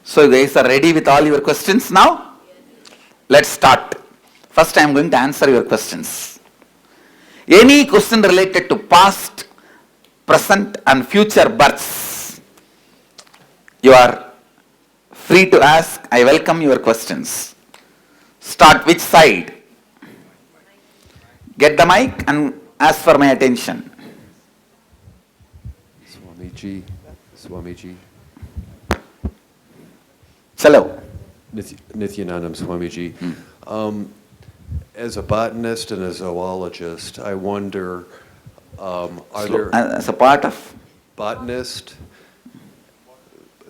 So you guys are ready with all your questions now? Let's start. First I am going to answer your questions. Any question related to past, present and future births, you are free to ask. I welcome your questions. Start which side? Get the mic and ask for my attention. Swamiji. Chalo. Nithyananda Swamiji. As a botanist and a zoologist, I wonder, are there... As a part of? Botanist,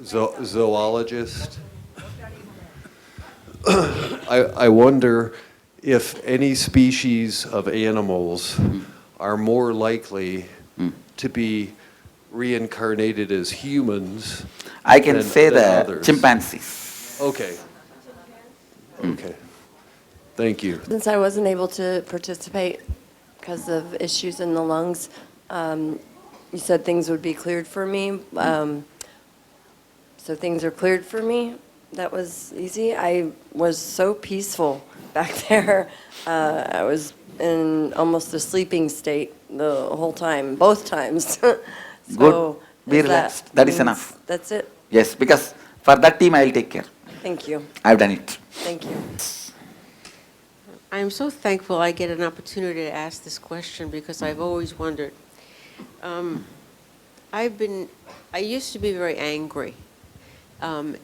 zoologist. I wonder if any species of animals are more likely to be reincarnated as humans. I can say the others. Chimpanzees. Okay. Thank you. Since I wasn't able to participate because of issues in the lungs, you said things would be cleared for me. So things are cleared for me. That was easy. I was so peaceful back there. I was in almost a sleeping state the whole time, both times. Good. Be relaxed. That is enough. That's it? Yes, because for that team I will take care. Thank you. I've done it. Thank you. I'm so thankful I get an opportunity to ask this question because I've always wondered. I used to be very angry in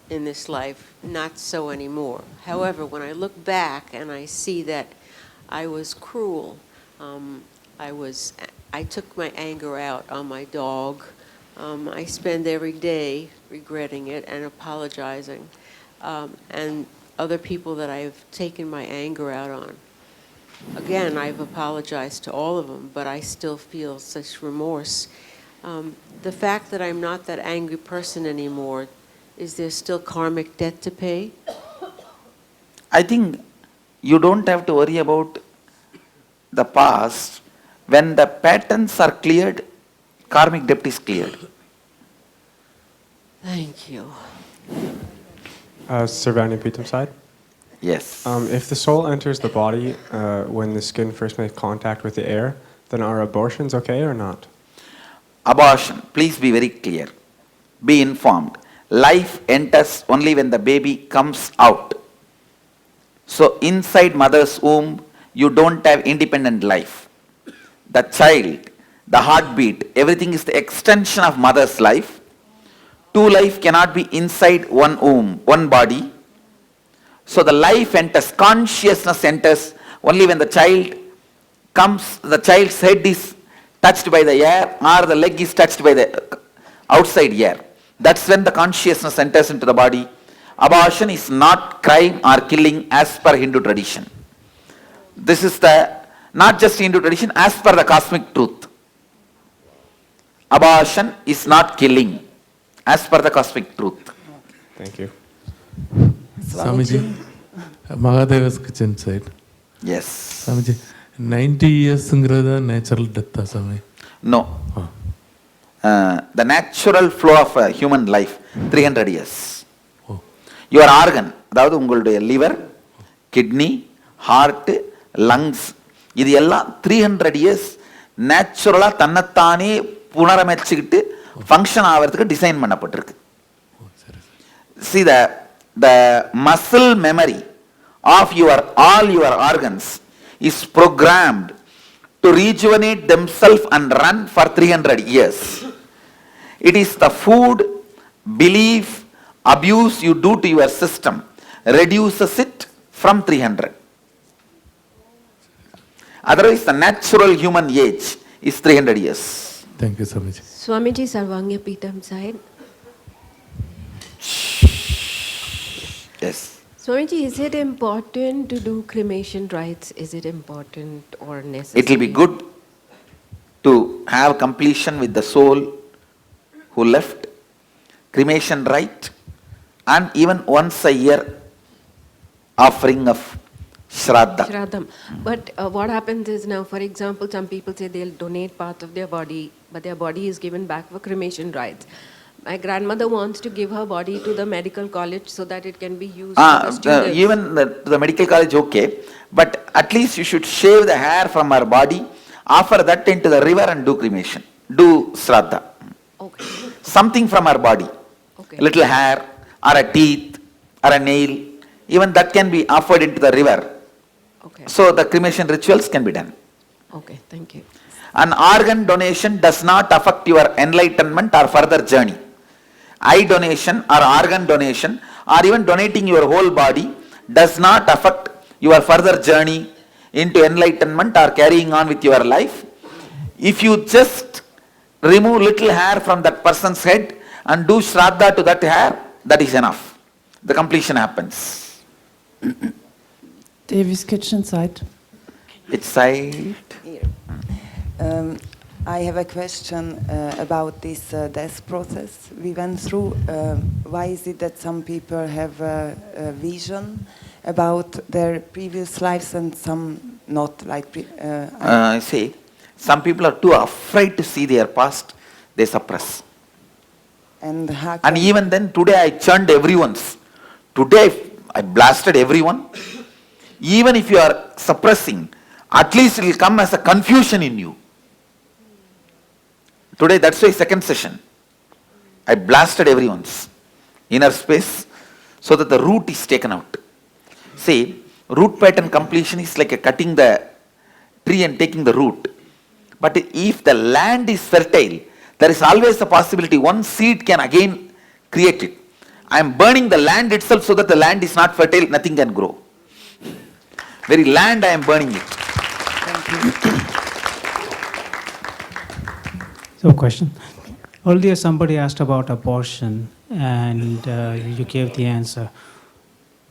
this life, not so anymore. However, when I look back and I see that I was cruel, I took my anger out on my dog. I spend every day regretting it and apologizing. And other people that I've taken my anger out on. Again, I've apologized to all of them, but I still feel such remorse. The fact that I'm not that angry person anymore, is there still karmic debt to pay? I think you don't have to worry about the past. When the patterns are cleared, karmic debt is cleared. Thank you. Surviving Pritam side? Yes. If the soul enters the body when the skin first makes contact with the air, then are abortions okay or not? Abortion, please be very clear. Be informed. Life enters only when the baby comes out. So inside mother's womb, you don't have independent life. The child, the heartbeat, everything is the extension of mother's life. Two life cannot be inside one womb, one body. So the life enters, consciousness enters only when the child comes, the child's head is touched by the air or the leg is touched by the outside air. That's when the consciousness enters into the body. Abortion is not crime or killing as per Hindu tradition. This is not just Hindu tradition, as per the cosmic truth. Abortion is not killing as per the cosmic truth. Thank you. Swamiji, Mahadeva's kitchen side. Yes. Swamiji, 90 years is natural death, Swami? No. The natural flow of a human life, 300 years. Oh. Your organ, அதாவது உங்களுடைய liver, kidney, heart, lungs, இது எல்லாம் 300 years நேச்சுரலா தன்னைத்தானே புனரமைச்சுக்கிட்டு function ஆகிறதுக்கு design பண்ணப்பட்டிருக்கு. See the muscle memory of all your organs is programmed to rejuvenate themselves and run for 300 years. It is the food, belief, abuse you do to your system reduces it from 300. Otherwise, the natural human age is 300 years. Thank you, Swamiji. Swamiji, Sarvanya Pitam side. Yes. Swamiji, is it important to do cremation rites? Is it important or necessary? It will be good to have completion with the soul who left, cremation rite, and even once a year offering of Shraddha. Shraddham. But what happens is now, for example, some people say they'll donate part of their body, but their body is given back for cremation rites. my grandmother wants to give her body to the medical college so that it can be used for the students. Even to the medical college, okay, but at least you should shave the hair from her body, offer that into the river and do cremation, do shraddha. Okay. Something from her body, Okay. a little hair or a teeth or a nail, even that can be offered into the river. Okay. So the cremation rituals can be done. Okay. Thank you. An organ donation does not affect your enlightenment or further journey. Eye donation or organ donation or even donating your whole body does not affect your further journey into enlightenment or carrying on with your life. If you just remove little hair from that person's head and do shraddha to that hair, that is enough. The completion happens. Davis kitchen side. Which side? Here. I have a question about this death process we went through. Why is it that some people have a vision about their previous lives and some not? Like, See, some people are too afraid to see their past, they suppress. and how And can- even then, today I churned everyone's. Today I blasted everyone. Even if you are suppressing, at least it will come as a confusion in you. Today, that's why second session. I blasted everyone's inner space so that the root is taken out. See, root pattern completion is like a cutting the tree and taking the root. But if the land is fertile, there is always a possibility one seed can again create it. I am burning the land itself so that the land is not fertile, nothing can grow. Very land I am burning it. So, question. Earlier, somebody asked about abortion, and you gave the answer.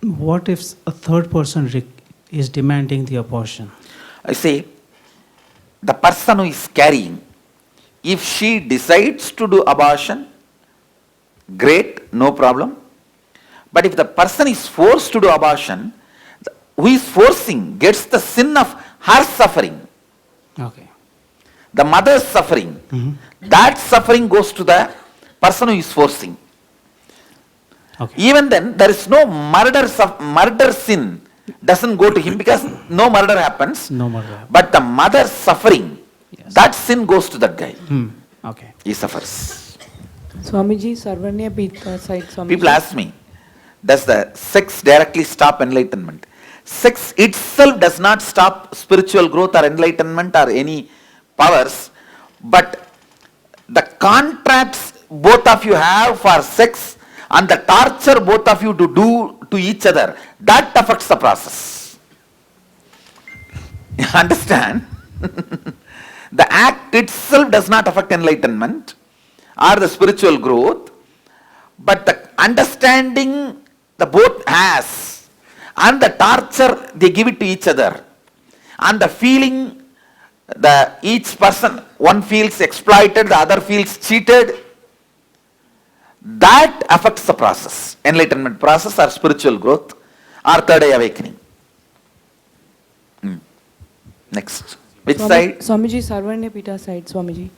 What if a third person is demanding the abortion? I say, the person who is carrying, if she decides to do abortion, great, no problem. But if the person is forced to do abortion, who is forcing gets the sin of her suffering. Okay. The mother's suffering, that suffering goes to the person who is forcing. Okay. Even then, there is no murder sin doesn't go to him because no murder happens. No murder. But the mother's suffering, Yes. that sin goes to that guy. Okay. He suffers. Swamiji, Sarvanya Pita side. Swamiji. People ask me, does the sex directly stop enlightenment? Sex itself does not stop spiritual growth or enlightenment or any powers, but the contracts both of you have for sex and the torture both of you to do to each other, that affects the process. You understand? The act itself does not affect enlightenment or the spiritual growth, but the understanding the both has and the torture they give it to each other and the feeling each person, one feels exploited, the other feels cheated, that affects the process, enlightenment process or spiritual growth or third eye awakening. Next. Which side? Swamiji, Sarvanya Pita side, Swamiji.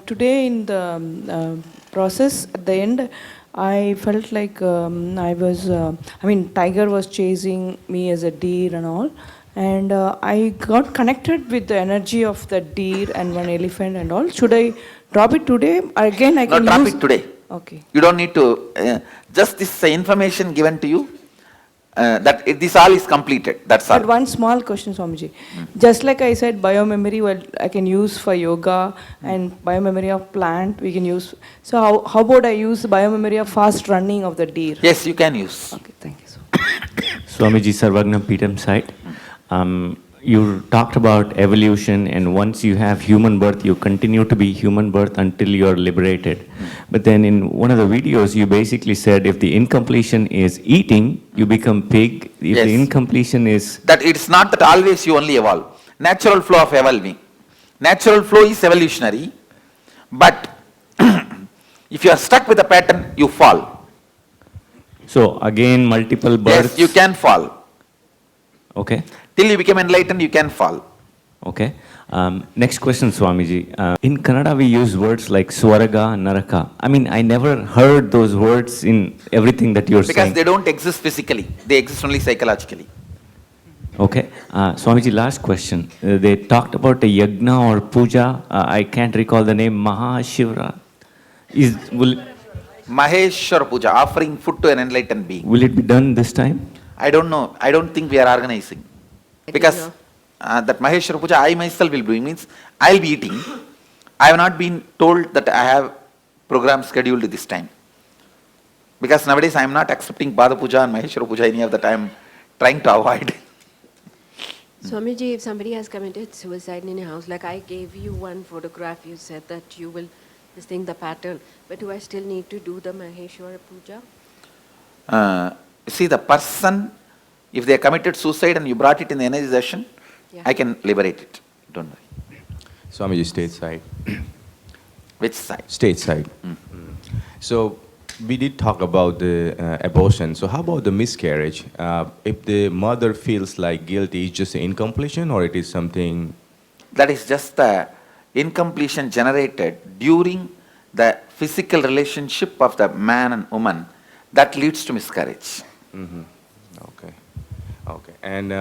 Today in the process, at the end, I felt like tiger was chasing me as a deer and all. And I got connected with the energy of the deer and one elephant and all. Should I drop it today? Again, I can Not drop use... it today. Okay. You don't need to, just this information given to you, this all is completed, that's all. But one small question, Swamiji. Just like I said, biomemory, well, I can use for yoga and biomemory of plant, we can use. So how about I use biomemory of fast running of the deer? Yes, you can use. Okay, thank you so Swamiji Sarvagnam Peetam side. You talked about evolution, and once you have human birth, you continue to be human birth until you are liberated. But then in one of the videos, you basically said if the incompletion is eating, you become pig. If Yes. the incompletion is... That it's not that always you only evolve. Natural flow of evolving. Natural flow is evolutionary, but if you are stuck with a pattern, you fall. So again, multiple births... Yes, you can fall. Okay. Till you become enlightened, you can fall. Okay. Next question, Swamiji. In Kannada, we use words like Swaraga, Naraka. I mean, I never heard those words in everything that you're saying. Because they don't exist physically, they exist only psychologically. Okay. Swamiji, last question. They talked about a yagna or puja. I can't recall the name. Mahashivra. Maheshwara Puja, offering food to an enlightened being. Will it be done this time? I don't know. I don't think we are organizing. Because that Maheshwara Puja, I myself will be doing, means I will be eating. I have not been told that I have program scheduled this time. Because nowadays I am not accepting Pada Puja and Maheshwara Puja, any of that I am trying to avoid. Swamiji, if somebody has committed suicide in a house, like I gave you one photograph, you said that you will distinct the pattern, but do I still need to do the Maheshwara Puja? See, the person, if they committed suicide and you brought it in the energy session, I can liberate it. Don't worry. Swamiji, state side. Which side? State side. So we did talk about the abortion. So how about the miscarriage? If the mother feels like guilty, is just an incompletion or it is something? That is just the incompletion generated during the physical relationship of the man and woman that leads to miscarriage. Okay. Okay. And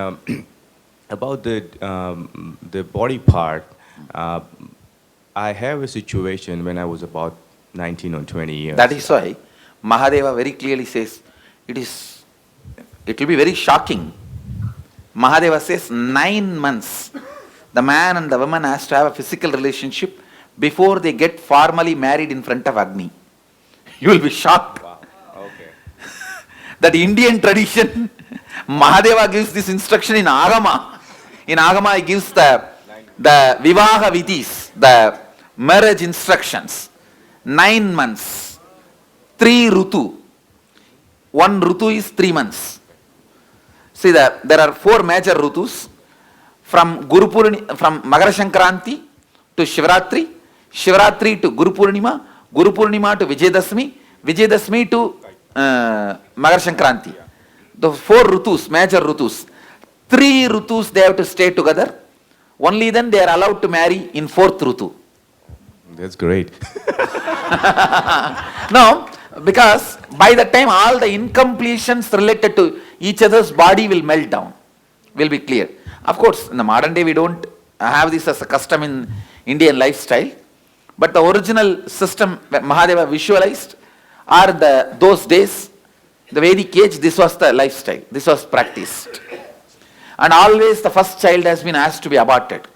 about the body part, I have a situation when I was about 19 or 20 years. That is why Mahadeva very clearly says, it will be very shocking. Mahadeva says 9 months the man and the woman has to have a physical relationship before they get formally married in front of Agni. You will be shocked. Wow. Okay. That Indian tradition, Mahadeva gives this instruction in Agama. In Agama he gives the Vivaha Vidhis, the marriage instructions. 9 months, 3 Rutu. 1 Rutu is 3 months. See, there are 4 major Rutus. From Magara Sankranti to Shivaratri, Shivaratri to Guru Purnima, Guru Purnima to Vijayadashmi, Vijayadashmi to Magara Sankranti. The 4 Rutus, major Rutus. 3 Rutus they have to stay together. Only then they are allowed to marry in 4th Rutu. That's great. No, because by the time all the incompletions related to each other's body will melt down, will be clear. Of course, in the modern day we don't have this as a custom in Indian lifestyle, but the original system that Mahadeva visualized are those days, the Vedic age, this was the lifestyle, this was practiced. And always the first child has been asked to be aborted.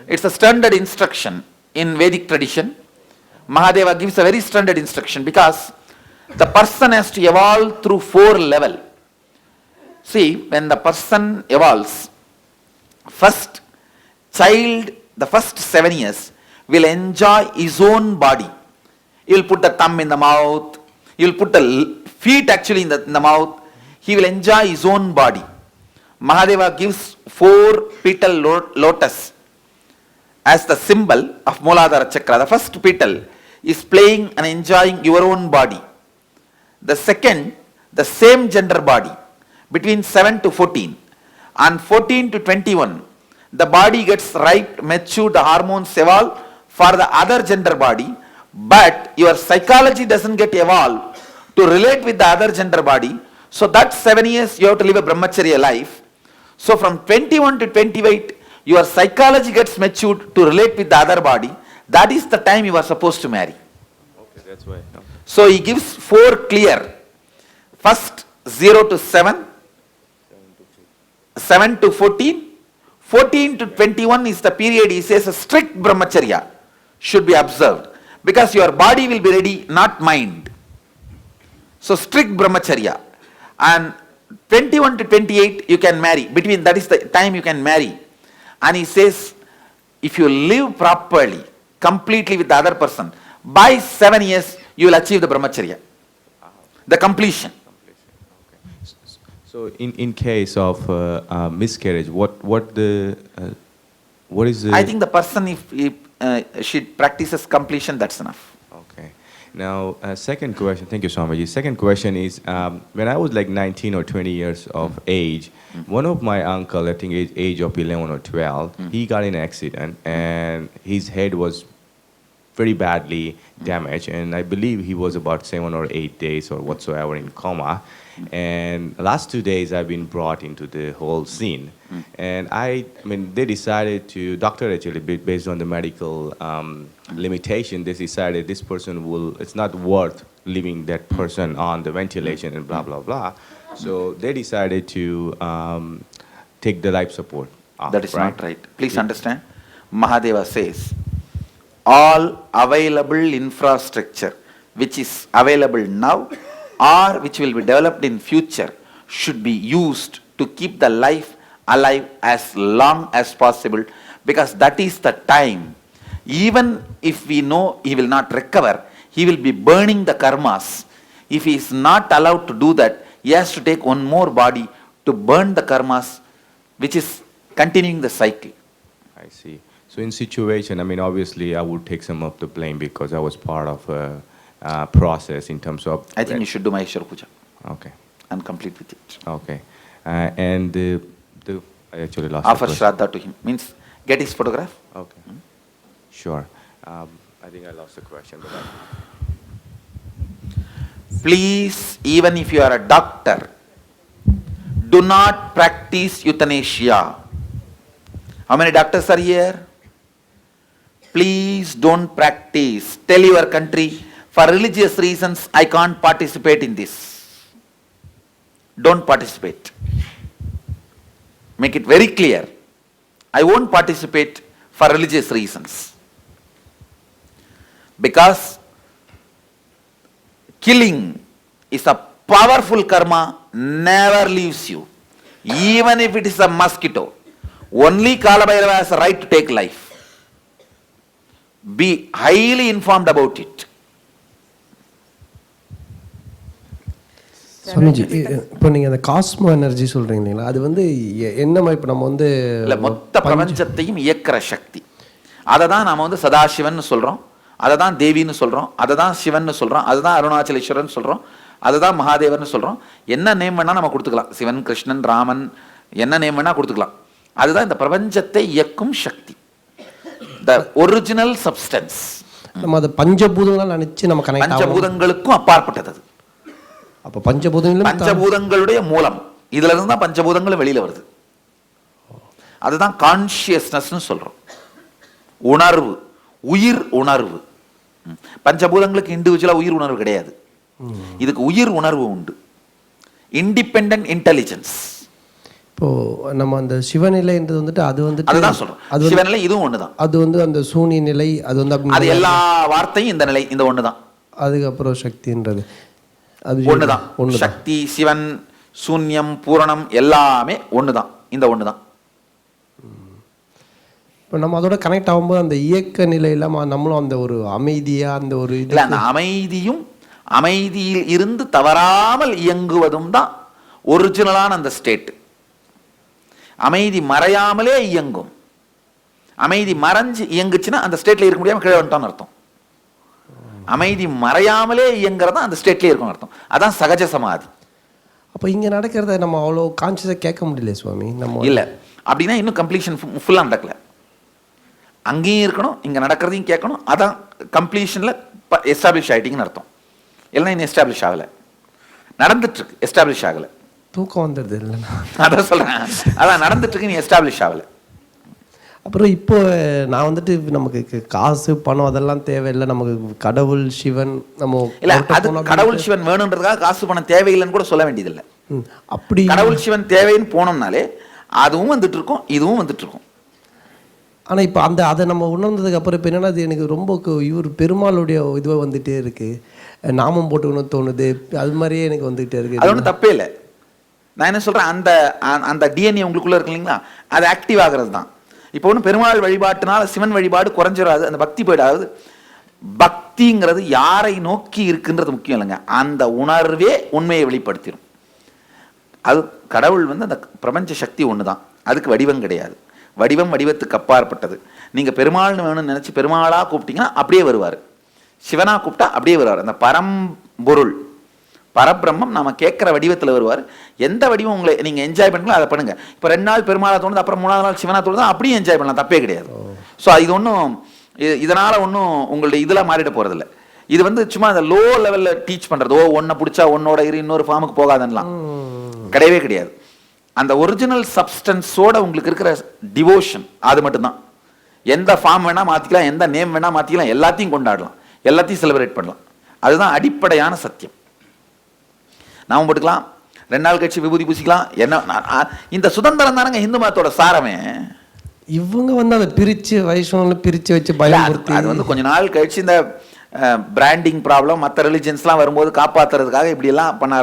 It's a standard instruction in Vedic tradition. Mahadeva gives a very standard instruction because the person has to evolve through 4 levels. See, when the person evolves, first child, the first 7 years, will enjoy his own body. He will put the thumb in the mouth, he will put the feet actually in the mouth, he will enjoy his own body. Mahadeva gives 4 petal lotus as the symbol of Mooladhara Chakra. The first petal is playing and enjoying your own body. The second, the same gender body, between 7 to 14. And 14 to 21, the body gets ripe, mature, the hormones evolve for the other gender body, but your psychology doesn't get evolved to relate with the other gender body. So that 7 years you have to live a brahmacharya life. So from 21 to 28, your psychology gets matured to relate with the other body. That is the time you are supposed to marry. Okay, that's why. No. So he gives 4 clear. First 0 to 7, 7 to 14, 14 to 21 is the period he says a strict brahmacharya should be observed. Because your body will be ready, not mind. So strict brahmacharya. And 21 to 28 you can marry. Between that is the time you can marry. And he says, if you live properly, completely with the other person, by 7 years you will achieve the brahmacharya. The completion. Okay. So in case of miscarriage, what is the? I think the person, if she practices completion, that's enough. Okay. Now, second question, thank you, Swamiji. Second question is, when I was like 19 or 20 years of age, one of my uncle, I think age of 11 or 12, he got in an accident and his head was very badly damaged, and I believe he was about 7 or 8 days or whatsoever in coma. And last 2 days I've been brought into the whole scene. And I mean, they decided to, doctor actually, based on the medical limitation, they decided this person it's not worth leaving that person on the ventilation and blah, blah, blah. So they decided to take the life support off. That is not right. Please understand, Mahadeva says, all available infrastructure which is available now or which will be developed in future should be used to keep the life alive as long as possible, because that is the time. Even if we know he will not recover, he will be burning the karmas. If he is not allowed to do that, he has to take one more body to burn the karmas, which is continuing the cycle. I see. So in situation, I mean, obviously I would take some of the blame because I was part of a process in terms of... I think you should do Maheshwara Puja. Okay. And complete with it. Okay. And I actually lost Offer Shraddha to him. Means get his photograph. Okay. Sure. I think I lost the question. But Please, even if you are a doctor, do not practice euthanasia. How many doctors are here? Please don't practice. Tell your country, for religious reasons, I can't participate in this. Don't participate. Make it very clear. I won't participate for religious reasons. Because killing is a powerful karma, never leaves you. Even if it is a mosquito, only kalabhairava has a right to take life. Be highly informed about it. Swamiji, இப்போ நீங்கள் அந்த Cosmo energy சொல்கிறீங்க இல்லைங்களா, அது வந்து என்னமா இப்போ நம்ம வந்து இல்லை, மொத்த பிரபஞ்சத்தையும் இயக்கிற சக்தி. அதை தான் நாம் வந்து சதாசிவன் சொல்கிறோம், அதை தான் தேவின்னு சொல்கிறோம், அதை தான் சிவன் சொல்கிறோம், அதுதான் அருணாச்சலேஸ்வரன் சொல்கிறோம், அதுதான் மகாதேவர்னு சொல்கிறோம். என்ன நேம் வேணால் நம்ம கொடுத்துக்கலாம், சிவன், கிருஷ்ணன், ராமன், என்ன நேம் வேணால் கொடுத்துக்கலாம். அதுதான் இந்த பிரபஞ்சத்தை இயக்கும் சக்தி, த ஒரிஜினல் சப்ஸ்டன்ஸ். நம்ம அதை பஞ்சபூதங்கள் நினைச்சு நம்ம கனெக்ட் பஞ்சபூதங்களுக்கும் அப்பாற்பட்டது. அப்போ பஞ்சபூதங்களுடைய மூலம் இதுல இருந்து தான் பஞ்சபூதங்களும் வெளியில வருது. அதுதான் கான்சியஸ்னஸ்னு சொல்றோம். உணர்வு, உயிர் உணர்வு. பஞ்சபூதங்களுக்கு இண்டிவிஜுவலா உயிர் உணர்வு கிடையாது. இதுக்கு உயிர் உணர்வு உண்டு. Independent intelligence. இப்போ நம்ம அந்த சிவநிலைன்றது வந்துட்டு அது வந்துட்டு அதுதான் சொல்றோம். அது சிவநிலை இதுவும் ஒண்ணுதான். அது வந்து அந்த சூன்ய நிலை, அது வந்து அது எல்லா வார்த்தையும் இந்த நிலை, இந்த ஒண்ணுதான். அதுக்கப்புறம் சக்தின்றது அது ஒண்ணுதான். சக்தி, சிவன், சூன்யம், பூரணம் எல்லாமே ஒண்ணுதான், இந்த ஒண்ணுதான். இப்போ நம்ம அதோட கனெக்ட் ஆகும்போது அந்த இயக்க நிலையில நம்மளும் அந்த ஒரு அமைதியா அந்த ஒரு இல்லை, அந்த அமைதியும் அமைதியில் இருந்து தவறாமல் இயங்குவதும் தான் ஒரிஜினலான அந்த ஸ்டேட். அமைதி மறையாமலே இயங்கும். அமைதி மறைஞ்சு இயங்குச்சுன்னா அந்த ஸ்டேட்ல இருக்க முடியாம கீழே வந்துட்டான்னு அர்த்தம். அமைதி மறையாமலே இயங்குறதா அந்த ஸ்டேட்லயே இருக்கும் அர்த்தம். அதான் சகஜ சமாதி. அப்போ இங்க நடக்கிறத நம்ம அவ்வளோ கான்சியஸாக கேட்க முடியல சுவாமி. நம்ம இல்லை அப்படின்னா இன்னும் கம்ப்ளீஷன் ஃபுல்லாக நடக்கல. அங்கேயும் இருக்கணும், இங்கே நடக்கிறதையும் கேட்கணும். அதான் கம்ப்ளீஷனில் எஸ்டாப்ளிஷ் ஆகிட்டீங்கன்னு அர்த்தம். இல்லைன்னா இன்னும் எஸ்டாப்ளிஷ் ஆகலை, நடந்துட்டு இருக்கு, எஸ்டாப்ளிஷ் ஆகலை. தூக்கம் வந்துடுது இல்லைன்னா அதான் சொல்கிறேன், அதான் நடந்துட்டு இருக்கு, நீ எஸ்டாப்ளிஷ் ஆகலை. அப்புறம் இப்போ நான் வந்துட்டு நமக்கு காசு பணம் அதெல்லாம் தேவையில்லை, நமக்கு கடவுள் சிவன் நம்ம இல்லை, அது கடவுள் சிவன் வேணுன்றதுக்காக காசு பணம் தேவையில்லைன்னு கூட சொல்ல வேண்டியதில்லை. அப்படி கடவுள் சிவன் தேவைன்னு போனோம்னாலே அதுவும் வந்துட்டு இருக்கும், இதுவும் வந்துட்டு இருக்கும். ஆனால் இப்போ அதை நம்ம உணர்ந்ததுக்கு அப்புறம் இப்போ என்னன்னா, அது எனக்கு ரொம்ப இவர் பெருமாளுடைய இதுவாக வந்துகிட்டே இருக்கு, நாமம் போட்டுக்கணும்னு தோணுது, அது மாதிரியே எனக்கு வந்துகிட்டே இருக்கு. அது ஒன்றும் தப்பே இல்லை. நான் என்ன சொல்கிறேன், அந்த அந்த டிஎன்ஏ உங்களுக்குள்ளே இருக்கு இல்லைங்களா, அது ஆக்டிவ் ஆகிறது தான். இப்போ ஒன்றும் பெருமாள் வழிபாட்டுனால சிவன் வழிபாடு குறைஞ்சிடாது, அந்த பக்தி போயிடாது. பக்திங்கிறது யாரை நோக்கி இருக்குன்றது முக்கியம் இல்லைங்க, அந்த உணர்வே உண்மையை வெளிப்படுத்திடும். அது கடவுள் வந்து அந்த பிரபஞ்ச சக்தி ஒன்று தான், அதுக்கு வடிவம் கிடையாது. வடிவம் வடிவத்துக்கு அப்பாற்பட்டது. நீங்கள் பெருமாள்னு வேணும்னு நினச்சி பெருமாளாக கூப்பிட்டீங்கன்னா அப்படியே வருவார். சிவனா கூப்பிட்டா அப்படியே வருவார். அந்த பரம்பொருள் பரபிரம்மம் நாம கேட்குற வடிவத்தில் வருவார். எந்த வடிவம் உங்களை நீங்கள் என்ஜாய் பண்ணுங்களோ அதை பண்ணுங்க. இப்போ 2 நாள் பெருமாளா தோணுது, அப்புறம் 3ஆவது நாள் சிவனா தோணுது, அப்படியே என்ஜாய் பண்ணலாம், தப்பே கிடையாது. ஸோ இது ஒன்றும் இதனால் ஒன்றும் உங்களுடைய இதில் மாறிட போகிறதில்ல. இது வந்து சும்மா அந்த லோ லெவலில் டீச் பண்ணுறது, ஒன்றை பிடிச்சா ஒன்னோட இன்னொரு ஃபார்முக்கு போகாதன்னலாம் கிடையவே கிடையாது. அந்த ஒரிஜினல் சப்ஸ்டன்ஸோட உங்களுக்கு இருக்கிற டிவோஷன் அது மட்டும்தான். எந்த ஃபார்ம் வேணால் மாற்றிக்கலாம், எந்த நேம் வேணால் மாற்றிக்கலாம், எல்லாத்தையும் கொண்டாடலாம், எல்லாத்தையும் செலிப்ரேட் பண்ணலாம். அதுதான் அடிப்படையான சத்தியம். நாம போட்டுக்கலாம், 2 நாள் கழிச்சு விபூதி பூசிக்கலாம். என்ன இந்த சுதந்திரம் தானங்க இந்து மதத்தோட சாரமே. இவங்க வந்து அதை பிரித்து வைஷ்ணவனை பிரித்து வச்சு பயன்படுத்தி அது வந்து கொஞ்ச நாள் கழிச்சு இந்த பிராண்டிங் ப்ராப்ளம் மற்ற ரிலிஜன்ஸ்லாம் வரும்போது காப்பாற்றுறதுக்காக இப்படியெல்லாம் பண்ண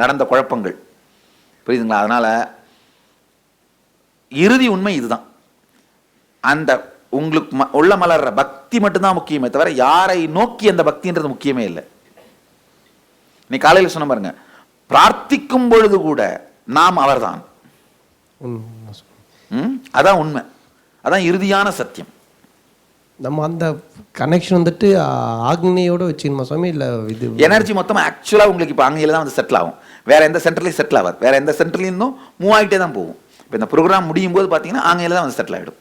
நடந்த குழப்பங்கள், புரியுதுங்களா? அதனால் இறுதி உண்மை இதுதான். அந்த உங்களுக்கு உள்ள மலர்ற பக்தி மட்டும்தான் முக்கியமே தவிர யாரை நோக்கி அந்த பக்தின்றது முக்கியமே இல்லை. நீ காலையில் சொன்ன பாருங்க, பிரார்த்திக்கும் பொழுது கூட நாம் அவர்தான். அதான் உண்மை, அதான் இறுதியான சத்தியம். நம்ம அந்த கனெக்ஷன் வந்துட்டு ஆக்னியோட வச்சுக்கணுமா சுவாமி? இல்லை இது எனர்ஜி மொத்தமாக ஆக்சுவலாக உங்களுக்கு இப்போ அங்கேயில தான் வந்து செட்டில் ஆகும். வேற எந்த சென்டர்லையும் செட்டில் ஆகாது. வேற எந்த சென்டர்லேருந்தும் மூவ் ஆகிட்டே தான் போகும். இப்போ இந்த ப்ரோக்ராம் முடியும் போது பார்த்தீங்கன்னா அங்கேயில தான் வந்து செட்டில் ஆகிடும்.